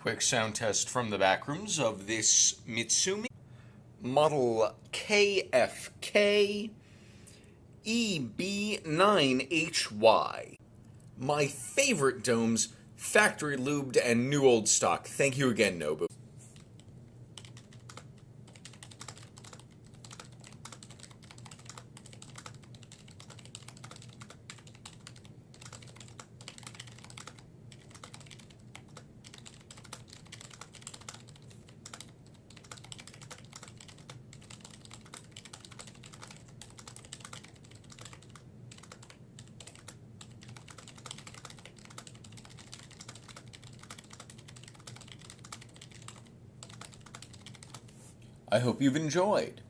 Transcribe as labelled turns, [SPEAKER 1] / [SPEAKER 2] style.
[SPEAKER 1] Quick sound test from the back rooms of this Mitsumi Model KFKEB9HY. My favorite domes, factory lubed and new old stock. Thank you again, Nobu. I hope you've enjoyed.